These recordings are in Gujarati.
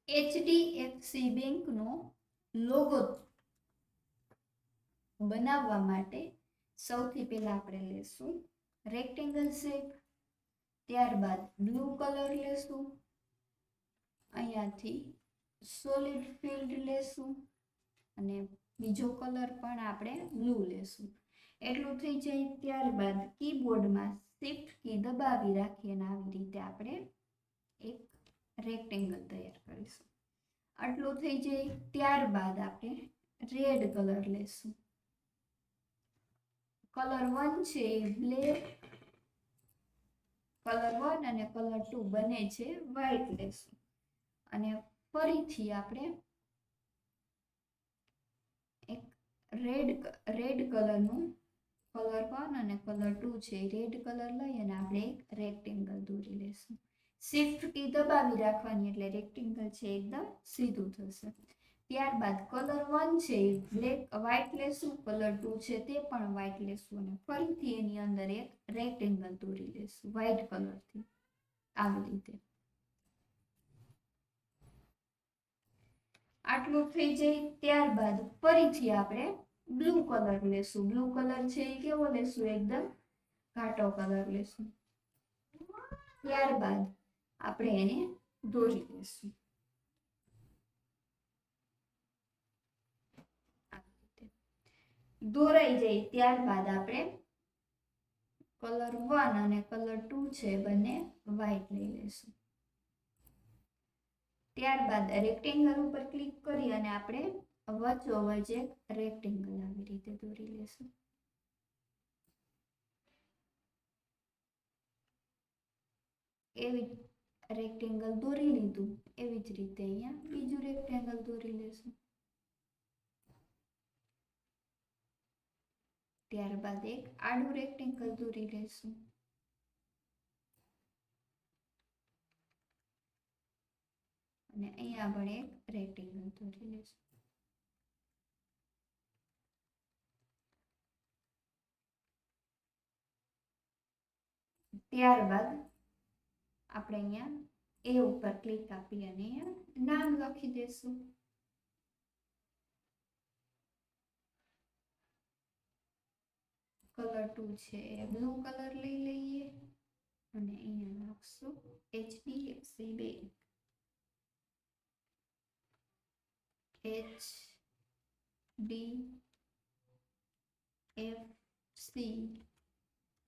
HDFC બેંક નો લોગો બનાવવા માટે સૌથી પહેલા આપણે લેશું રેક્ટેંગલ શેપ, ત્યારબાદ બ્લુ કલર લેશું, અહીંયાથી સોલિડ ફિલ્ડ લેશું અને બીજો કલર પણ આપણે બ્લુ લેશું. એટલું થઈ જાય ત્યારબાદ કીબોર્ડમાં શિફ્ટ કી દબાવી રાખી અને આવી રીતે આપણે એક રેક્ટેંગલ તૈયાર કરીશું. આટલું થઈ જાય ત્યારબાદ આપણે રેડ કલર લેશું. કલર 1 છે એ બ્લેક, કલર 1 અને કલર 2 બને છે વ્હાઈટ લેશું અને ફરીથી આપણે એક રેડ કલરનું કલર 1 અને કલર 2 છે રેડ કલર લઈ અને આપણે એક રેક્ટેંગલ દોરી લેશું. શિફ્ટ કી દબાવી રાખવાની એટલે રેક્ટેંગલ છે એકદમ સીધું થશે. ત્યારબાદ કલર 1 છે બ્લેક વ્હાઈટ લેશું, કલર 2 છે તે પણ વ્હાઈટ લેશું અને ફરીથી એની અંદર એક રેક્ટેંગલ દોરી લેશું વ્હાઈટ કલરથી આવી રીતે. આટલું થઈ જાય ત્યારબાદ ફરીથી આપણે બ્લુ કલર લેશું. બ્લુ કલર છે એ કેવો લેશું? એકદમ ઘાટો કલર લેશું. ત્યારબાદ આપણે એને દોરી લેશું. દોરાઈ જાય ત્યારબાદ આપણે કલર 1 અને કલર 2 છે બંને વ્હાઈટ લઈ લેશું. ત્યારબાદ રેક્ટેંગલ ઉપર ક્લિક કરી અને આપણે વચ્ચોવચ એક રેક્ટેંગલ આવી રીતે દોરી લેશું. એવી રેક્ટેંગલ દોરી લીધું એવી જ રીતે અહીંયા બીજું રેક્ટેંગલ દોરી લેશું. ત્યારબાદ એક આડું રેક્ટેંગલ દોરી લેશું અને અહીંયા પણ એક રેક્ટેંગલ દોરી લેશું. ત્યારબાદ આપણે અહીંયા એ ઉપર ક્લિક આપી અને નામ લખી દેશું. કલર 2 છે એ બ્લુ કલર લઈ લઈએ અને અહીંયા લખશું HDFC બેંક. HDFC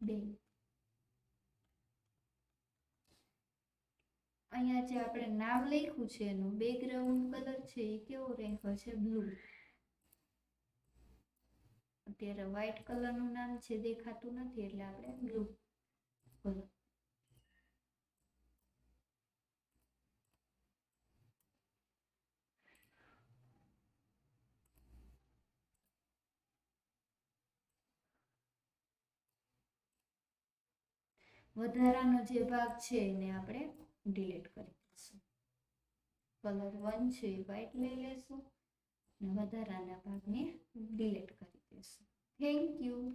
bank. અહીંયા જે આપણે નામ લખ્યું છે એનું બેકગ્રાઉન્ડ કલર છે એ કેવો રાખ્યો છે? બ્લુ. અત્યારે વ્હાઈટ કલરનું નામ છે દેખાતું નથી એટલે આપણે બ્લુ કલર. વધારાનો જે ભાગ છે એને આપણે ડિલીટ કરી દઈશું. કલર 1 છે એ વ્હાઈટ લઈ લેશું અને વધારાના ભાગને ડિલીટ કરી દઈશું. Thank you.